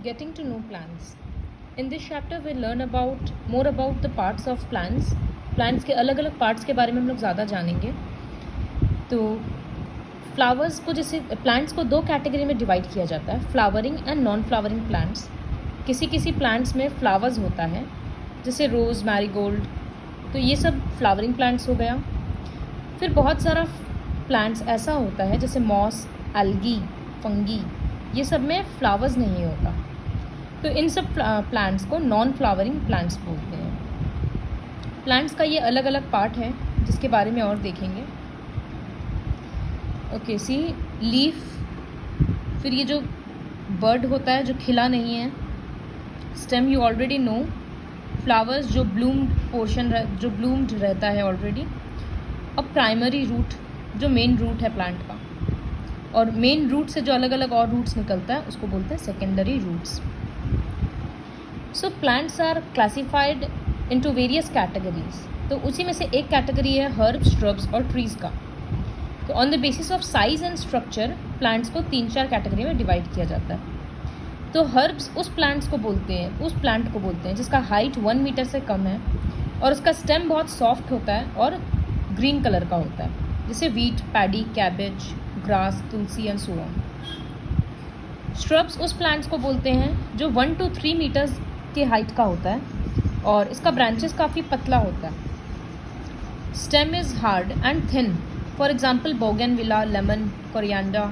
Getting to know plants. In this chapter we learn more about the parts of plants. Plants के अलग अलग parts के बारे में हम लोग ज़्यादा जानेंगे. तो फ्लावर्स को जैसे प्लांट्स को दो कैटेगरी में डिवाइड किया जाता है, flowering and non flowering plants. किसी प्लांट्स में फ्लावर्स होता है, जैसे रोज़, मैरीगोल्ड, तो ये सब फ्लावरिंग प्लांट्स हो गया. फिर बहुत सारा प्लांट्स ऐसा होता है जैसे मॉस, एल्गी, फंगी, ये सब में फ्लावर्स नहीं होता, तो इन सब प्लांट्स को नॉन फ्लावरिंग प्लांट्स बोलते हैं. प्लांट्स का ये अलग अलग पार्ट है जिसके बारे में और देखेंगे. ओके, सी लीफ, फिर ये जो बर्ड होता है जो खिला नहीं है, stem you already know, flowers जो ब्लूम्ड पोर्शन जो ब्लूम्ड रहता है ऑलरेडी, और प्राइमरी रूट जो मेन रूट है प्लांट का, और मेन रूट से जो अलग अलग और रूट्स निकलता है उसको बोलते हैं secondary roots. So plants are classified into various categories. तो उसी में से एक कैटेगरी है हर्ब्स, श्रब्स और ट्रीज़ का. तो on the basis of size and structure plants को 3-4 कैटेगरी में डिवाइड किया जाता है. तो हर्ब्स उस प्लांट को बोलते हैं जिसका हाइट 1 मीटर से कम है और उसका स्टेम बहुत सॉफ्ट होता है और ग्रीन कलर का होता है, जैसे wheat, paddy, cabbage, grass, Tulsi and so on. Shrubs उस प्लांट्स को बोलते हैं जो 1 to 3 मीटर्स के हाइट का होता है और इसका ब्रांचेस काफ़ी पतला होता है. Stem is hard and thin. For example bougainvillea, lemon, coriander,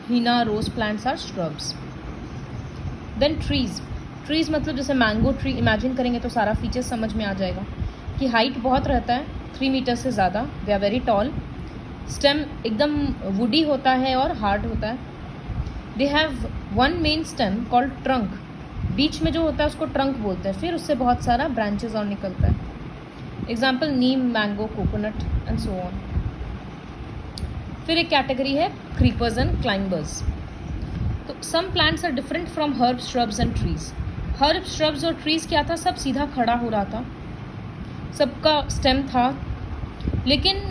henna, rose plants are shrubs. Then trees मतलब जैसे मैंगो ट्री इमेजिन करेंगे तो सारा फीचर्स समझ में आ जाएगा कि हाइट बहुत रहता है, 3 मीटर से ज़्यादा, they are very tall. Stem एकदम वुडी होता है और हार्ड होता है. They have one main stem called trunk. बीच में जो होता है उसको ट्रंक बोलते हैं, फिर उससे बहुत सारा ब्रांचेस और निकलता है. Example neem, mango, coconut and so on. फिर एक कैटेगरी है क्रीपर्स एंड क्लाइंबर्स. तो some plants are different from herbs, shrubs and trees. Herbs, shrubs और ट्रीज़ क्या था, सब सीधा खड़ा हो रहा था, सबका स्टेम था. लेकिन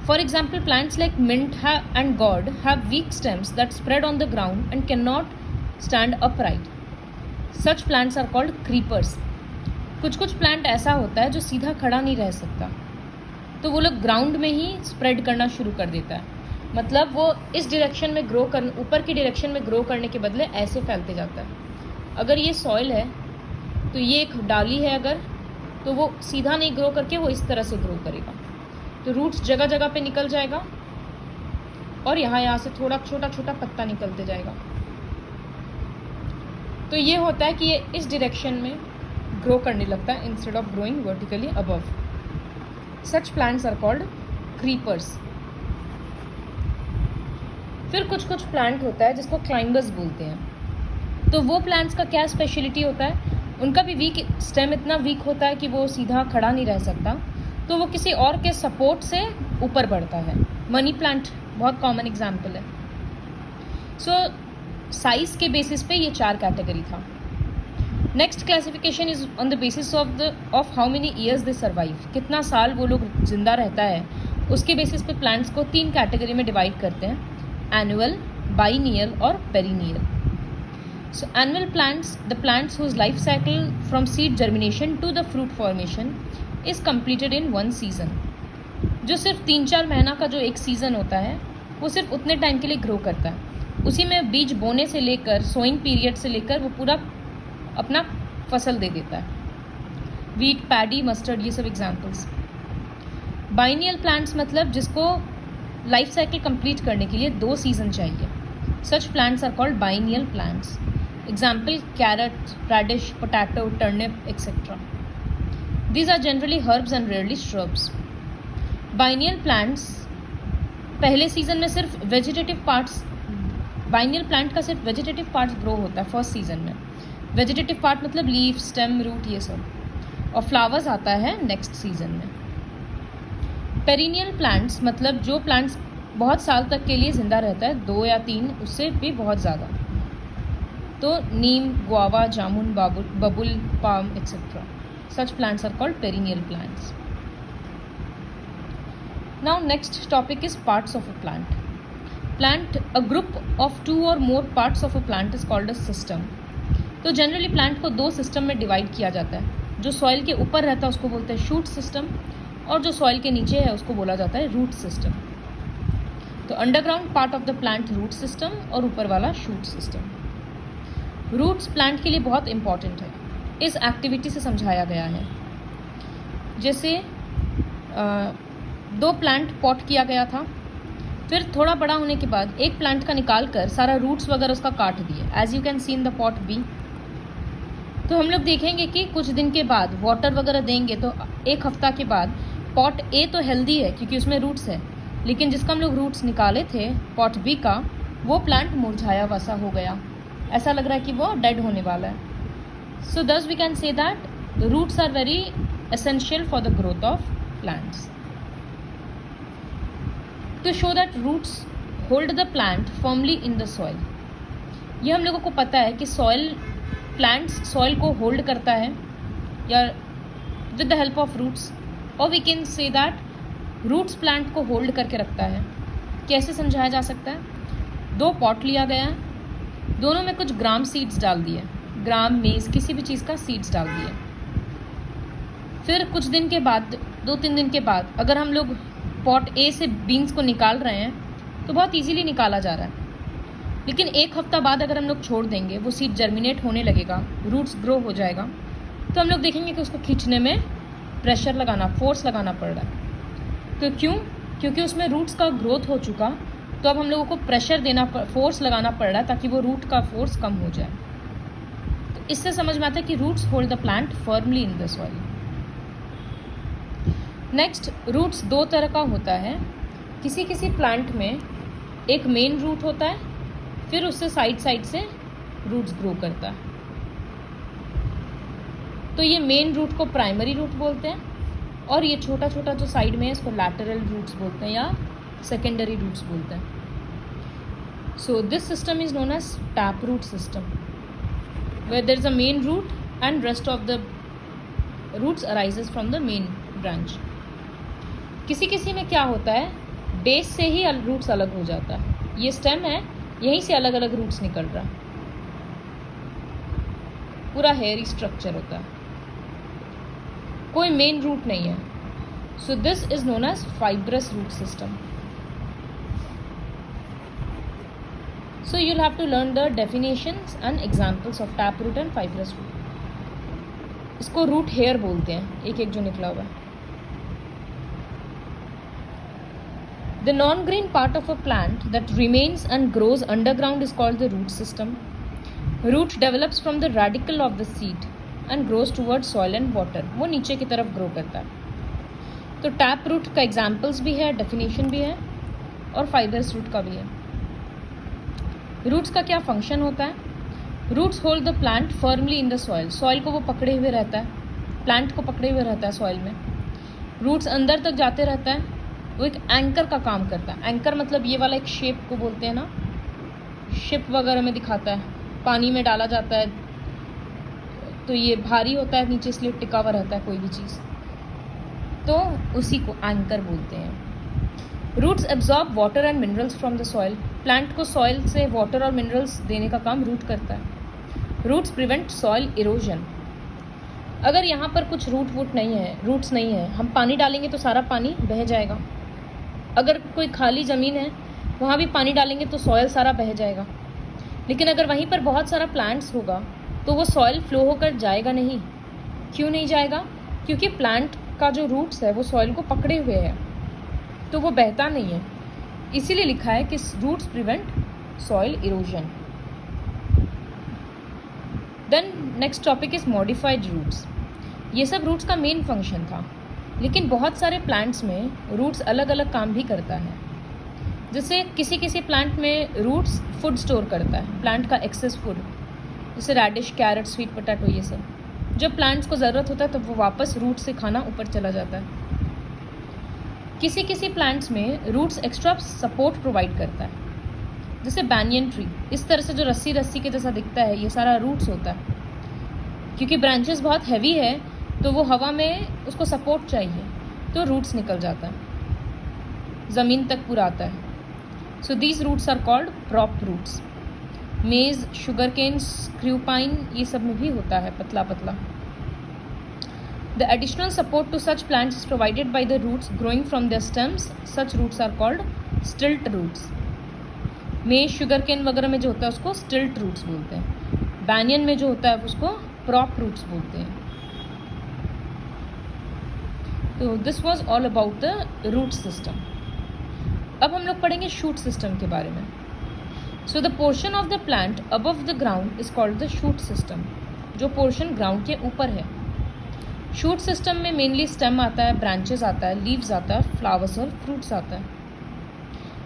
for example plants like mint and gourd have weak stems that spread on the ground and can not stand upright. Such plants are called creepers. कुछ प्लांट ऐसा होता है जो सीधा खड़ा नहीं रह सकता, तो वो लोग ग्राउंड में ही स्प्रेड करना शुरू कर देता है. मतलब वो इस डायरेक्शन में ऊपर की डायरेक्शन में ग्रो करने के बदले ऐसे फैलते जाता है. अगर ये सॉइल है तो ये एक डाली है अगर, तो वो सीधा नहीं ग्रो करके वो इस तरह से ग्रो करेगा. तो रूट्स जगह जगह पे निकल जाएगा और यहाँ से थोड़ा छोटा पत्ता निकलते जाएगा. तो ये होता है कि ये इस डायरेक्शन में ग्रो करने लगता है instead of growing vertically above. Such plants are called creepers. फिर कुछ प्लांट होता है जिसको क्लाइंबर्स बोलते हैं. तो वो प्लांट्स का क्या स्पेशलिटी होता है, उनका भी वीक स्टेम इतना वीक होता है कि वो सीधा खड़ा नहीं रह सकता, तो वो किसी और के सपोर्ट से ऊपर बढ़ता है. मनी प्लांट बहुत कॉमन एग्जाम्पल है. सो साइज के बेसिस पे ये 4 कैटेगरी था. Next classification is on the basis of how many years they survive. कितना साल वो लोग जिंदा रहता है, उसके बेसिस पे प्लांट्स को 3 कैटेगरी में डिवाइड करते हैं, एनुअल, बाइनियल और perennial. So annual plants, the plants whose life cycle from seed germination to the fruit formation is completed in 1 season. जो सिर्फ 3-4 महीना का जो एक सीज़न होता है वो सिर्फ उतने टाइम के लिए ग्रो करता है. उसी में बीज बोने से लेकर सोइंग पीरियड से लेकर वो पूरा अपना फसल दे देता है. वीट, पैडी, मस्टर्ड, ये सब एग्जाम्पल्स. बाइनियल प्लांट्स मतलब जिसको लाइफ साइकिल कंप्लीट करने के लिए 2 सीज़न चाहिए. Such plants are called biennial plants. Example carrot, radish, potato, turnip, etc. These are generally herbs and rarely shrubs. Biennial plants पहले season में सिर्फ वेजिटेटिव पार्ट्स, बाइनियल प्लांट का सिर्फ वेजिटेटिव पार्ट्स ग्रो होता है फर्स्ट सीजन में. Vegetative part मतलब leaf, stem, root, ये सब, और फ्लावर्स आता है नेक्स्ट सीजन में. पेरिनियल प्लांट्स मतलब जो प्लांट्स बहुत साल तक के लिए जिंदा रहता है, 2 या 3, उससे भी बहुत ज़्यादा. तो neem, guava, jamun, babul, palm etcetera. Such plants are called perennial plants. Now next topic is parts of a plant. Plant a group of 2 और more parts of a plant is called a system. तो जनरली प्लांट को 2 system में divide किया जाता है। जो soil के ऊपर रहता है उसको बोलते हैं शूट सिस्टम, और जो सॉइल के नीचे है उसको बोला जाता है रूट सिस्टम। तो underground part of the plant root system और ऊपर वाला शूट सिस्टम। रूट्स प्लांट के लिए बहुत इंपॉर्टेंट है, इस एक्टिविटी से समझाया गया है। जैसे 2 प्लांट पॉट किया गया था, फिर थोड़ा बड़ा होने के बाद एक प्लांट का निकाल कर सारा रूट्स वगैरह उसका काट दिए, as you can see in the pot B. तो हम लोग देखेंगे कि कुछ दिन के बाद वाटर वगैरह देंगे तो 1 हफ्ता के बाद पॉट ए तो हेल्दी है क्योंकि उसमें रूट्स है, लेकिन जिसका हम लोग रूट्स निकाले थे पॉट बी का, वो प्लांट मुरझाया वसा हो गया, ऐसा लग रहा है कि वो डेड होने वाला है। So thus we can say that roots are very essential for the growth of plants. To show that roots hold the plant firmly in the soil. ये हम लोगों को पता है कि प्लांट्स सॉइल को होल्ड करता है या with the help of roots, और we can say that roots plant को होल्ड करके रखता है। कैसे समझाया जा सकता है? 2 पॉट लिया गया है, दोनों में कुछ ग्राम सीड्स डाल दिए, ग्राम मेज किसी भी चीज़ का सीड्स डाल दिए। फिर कुछ दिन के बाद 2-3 दिन के बाद अगर हम लोग पॉट ए से बीन्स को निकाल रहे हैं तो बहुत इजीली निकाला जा रहा है, लेकिन 1 हफ्ता बाद अगर हम लोग छोड़ देंगे वो सीड जर्मिनेट होने लगेगा, रूट्स ग्रो हो जाएगा, तो हम लोग देखेंगे कि उसको खींचने में प्रेशर लगाना, फोर्स लगाना पड़ रहा है। तो क्योंकि उसमें रूट्स का ग्रोथ हो चुका, तो अब हम लोगों को प्रेशर देना, फोर्स लगाना पड़ रहा है ताकि वो रूट का फोर्स कम हो जाए। तो इससे समझ में आता है कि roots hold the plant firmly in the soil. Next, roots 2 तरह का होता है। किसी किसी प्लांट में एक मेन रूट होता है, फिर उससे साइड से रूट्स ग्रो करता है। तो ये मेन रूट को प्राइमरी रूट बोलते हैं, और ये छोटा छोटा जो साइड में है इसको लैटरल रूट्स बोलते हैं या सेकेंडरी रूट्स बोलते हैं। So this system is known as tap root system, where there is a main root and rest of the roots arises from the main branch. किसी किसी में क्या होता है, बेस से ही रूट्स अलग हो जाता है। ये स्टेम है, यहीं से अलग अलग रूट्स निकल रहा है, पूरा हेयरी स्ट्रक्चर होता है, कोई मेन रूट नहीं है। So this is known as fibrous root system. So you'll have to learn the definitions and examples of tap root and fibrous root. इसको रूट हेयर बोलते हैं, एक एक जो निकला हुआ है। The non-green part of a plant that remains and grows underground is called the root system. Root develops from the radicle of the seed and grows towards soil and water. वो नीचे की तरफ ग्रो करता है। तो tap root का examples भी है, डेफिनेशन भी है, और फाइबरस रूट का भी है। रूट्स का क्या फंक्शन होता है? Roots hold the plant firmly in the soil. Soil को वो पकड़े हुए रहता है, प्लांट को पकड़े हुए रहता है सॉइल में। रूट्स अंदर तक जाते रहता है, वो एक एंकर का काम करता है। एंकर मतलब ये वाला एक शेप को बोलते हैं ना, शिप वगैरह में दिखाता है, पानी में डाला जाता है तो ये भारी होता है नीचे, इसलिए टिका हुआ रहता है कोई भी चीज़, तो उसी को एंकर बोलते हैं। Roots absorb water and minerals from the soil. Plant को सॉइल से वाटर और मिनरल्स देने का काम रूट करता है। Roots prevent soil erosion. अगर यहाँ पर कुछ रूट्स नहीं है, हम पानी डालेंगे तो सारा पानी बह जाएगा। अगर कोई खाली ज़मीन है वहाँ भी पानी डालेंगे तो सॉइल सारा बह जाएगा। लेकिन अगर वहीं पर बहुत सारा प्लांट्स होगा तो वो सॉइल फ्लो होकर जाएगा नहीं। क्यों नहीं जाएगा? क्योंकि प्लांट का जो रूट्स है वो सॉइल को पकड़े हुए है, तो वो बहता नहीं है। इसीलिए लिखा है कि roots prevent soil erosion. Then next topic is modified roots. ये सब रूट्स का मेन फंक्शन था, लेकिन बहुत सारे प्लांट्स में रूट्स अलग अलग काम भी करता है। जैसे किसी किसी प्लांट में रूट्स फूड स्टोर करता है, प्लांट का एक्सेस फूड, जैसे रेडिश, कैरेट, स्वीट पोटैटो, ये सब। जब प्लांट्स को ज़रूरत होता है तो वो वापस रूट से खाना ऊपर चला जाता है। किसी किसी प्लांट्स में रूट्स एक्स्ट्रा सपोर्ट प्रोवाइड करता है, जैसे बैनियन ट्री। इस तरह से जो रस्सी रस्सी के जैसा दिखता है, ये सारा रूट्स होता है। क्योंकि ब्रांचेस बहुत हैवी है तो वो हवा में उसको सपोर्ट चाहिए, तो रूट्स निकल जाता है, ज़मीन तक पूरा आता है। So these roots are called prop roots. Maize, sugarcane, screw-pine ये सब में भी होता है पतला पतला. The additional support to such plants is provided by the roots growing from their stems. Such roots are called stilt roots. मेज, sugarcane वगैरह में जो होता है उसको stilt roots बोलते हैं. banyan में जो होता है उसको prop roots बोलते हैं. तो this was all about the root system. अब हम लोग पढ़ेंगे shoot system के बारे में. So the portion of the plant above the ground is called the shoot system. जो portion ground के ऊपर है. शूट सिस्टम में मेनली स्टेम आता है, ब्रांचेस आता है, लीव्स आता है, फ्लावर्स और फ्रूट्स आता है.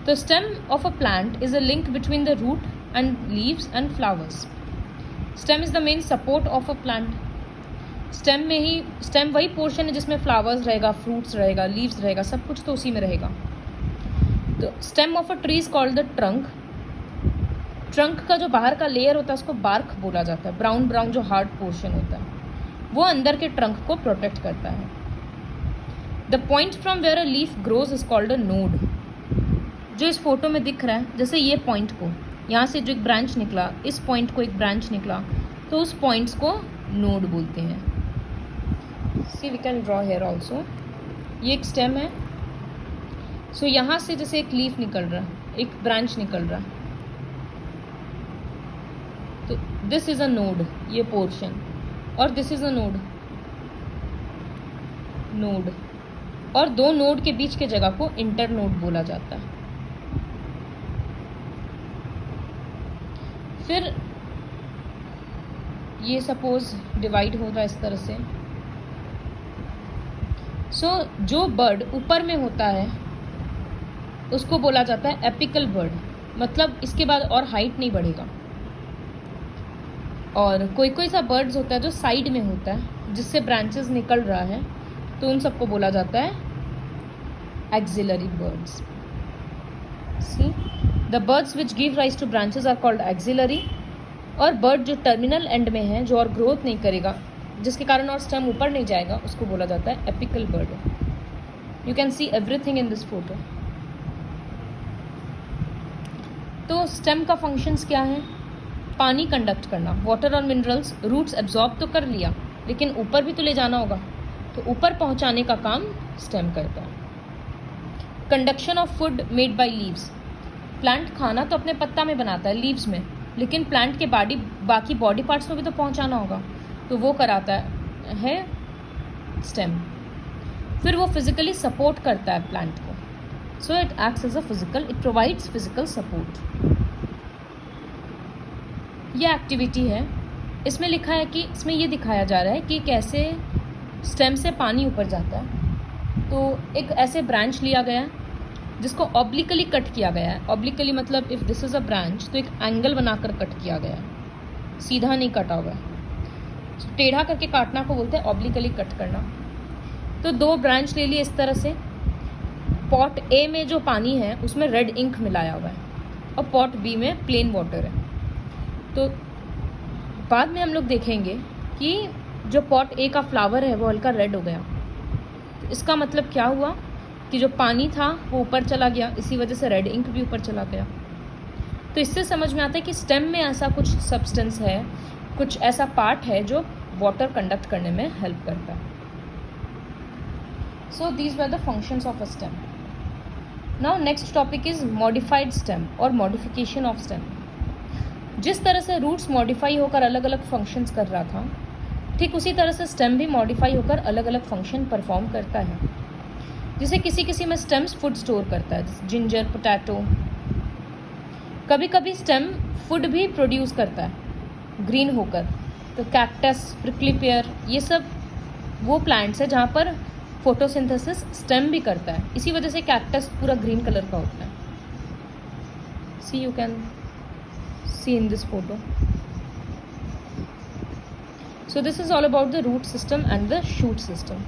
तो stem of a plant is a link between the root and leaves and flowers. Stem is the main support of a plant. Stem वही पोर्शन है जिसमें फ्लावर्स रहेगा, फ्रूट्स रहेगा, लीव्स रहेगा, सब कुछ तो उसी में रहेगा. तो stem of a tree is called the trunk. Trunk का जो बाहर का लेयर होता है उसको बार्क बोला जाता है. ब्राउन ब्राउन जो हार्ड पोर्शन होता है वो अंदर के ट्रंक को प्रोटेक्ट करता है. The point from where a leaf grows is called a node. जो इस फोटो में दिख रहा है, जैसे ये पॉइंट को, यहाँ से जो एक ब्रांच निकला, इस पॉइंट को एक ब्रांच निकला, तो उस पॉइंट्स को नोड बोलते हैं. See we can draw here also. ये एक स्टेम है. सो यहाँ से जैसे एक लीफ निकल रहा है, एक ब्रांच निकल रहा है, तो दिस इज अ नोड, ये पोर्शन. और दिस इज अ नोड. और दो नोड के बीच के जगह को इंटर नोड बोला जाता है. फिर ये सपोज डिवाइड होगा इस तरह से. सो जो बर्ड ऊपर में होता है उसको बोला जाता है एपिकल बर्ड. मतलब इसके बाद और हाइट नहीं बढ़ेगा. और कोई कोई सा बर्ड्स होता है जो साइड में होता है, जिससे ब्रांचेस निकल रहा है, तो उन सबको बोला जाता है axillary buds. See the buds which give rise to branches are called axillary. और बर्ड जो टर्मिनल एंड में है, जो और ग्रोथ नहीं करेगा, जिसके कारण और स्टेम ऊपर नहीं जाएगा, उसको बोला जाता है apical bud. You can see everything in this photo. तो स्टेम का फंक्शंस क्या है? पानी कंडक्ट करना, वाटर और मिनरल्स. रूट्स एब्जॉर्ब तो कर लिया, लेकिन ऊपर भी तो ले जाना होगा, तो ऊपर पहुंचाने का काम स्टेम करता है. Conduction of food made by leaves. Plant खाना तो अपने पत्ता में बनाता है, लीव्स में, लेकिन प्लांट के बाकी बॉडी पार्ट्स में भी तो पहुंचाना होगा, तो वो कराता है स्टेम. फिर वो फिजिकली सपोर्ट करता है प्लांट को. So it acts as a physical, it provides physical support. ये एक्टिविटी है. इसमें लिखा है कि इसमें ये दिखाया जा रहा है कि कैसे स्टेम से पानी ऊपर जाता है. तो एक ऐसे ब्रांच लिया गया है जिसको ऑब्लिकली कट किया गया है. ऑब्लिकली मतलब if this is a branch, तो एक एंगल बनाकर कट किया गया है, सीधा नहीं कटा हुआ है. तो टेढ़ा करके काटना को बोलते हैं ऑब्लिकली कट करना. तो दो ब्रांच ले लिए इस तरह से. पॉट ए में जो पानी है उसमें रेड इंक मिलाया हुआ है, और पॉट बी में प्लेन वाटर है. तो बाद में हम लोग देखेंगे कि जो पॉट ए का फ्लावर है वो हल्का रेड हो गया. तो इसका मतलब क्या हुआ कि जो पानी था वो ऊपर चला गया, इसी वजह से रेड इंक भी ऊपर चला गया. तो इससे समझ में आता है कि स्टेम में ऐसा कुछ सब्सटेंस है, कुछ ऐसा पार्ट है जो वाटर कंडक्ट करने में हेल्प करता है. So these were the functions of a stem. Now next topic is modified stem और मॉडिफिकेशन ऑफ स्टेम. जिस तरह से रूट्स मॉडिफाई होकर अलग अलग फंक्शंस कर रहा था, ठीक उसी तरह से स्टेम भी मॉडिफाई होकर अलग अलग फंक्शन परफॉर्म करता है. जैसे किसी किसी में स्टेम्स फूड स्टोर करता है, जैसे जिंजर, पोटैटो. कभी कभी स्टेम फूड भी प्रोड्यूस करता है ग्रीन होकर. तो कैक्टस, प्रिकली पेयर, ये सब वो प्लांट्स है जहाँ पर फोटोसिंथेसिस स्टेम भी करता है. इसी वजह से कैक्टस पूरा ग्रीन कलर का होता है. See you can see in this photo. So this is all about the root system and the shoot system.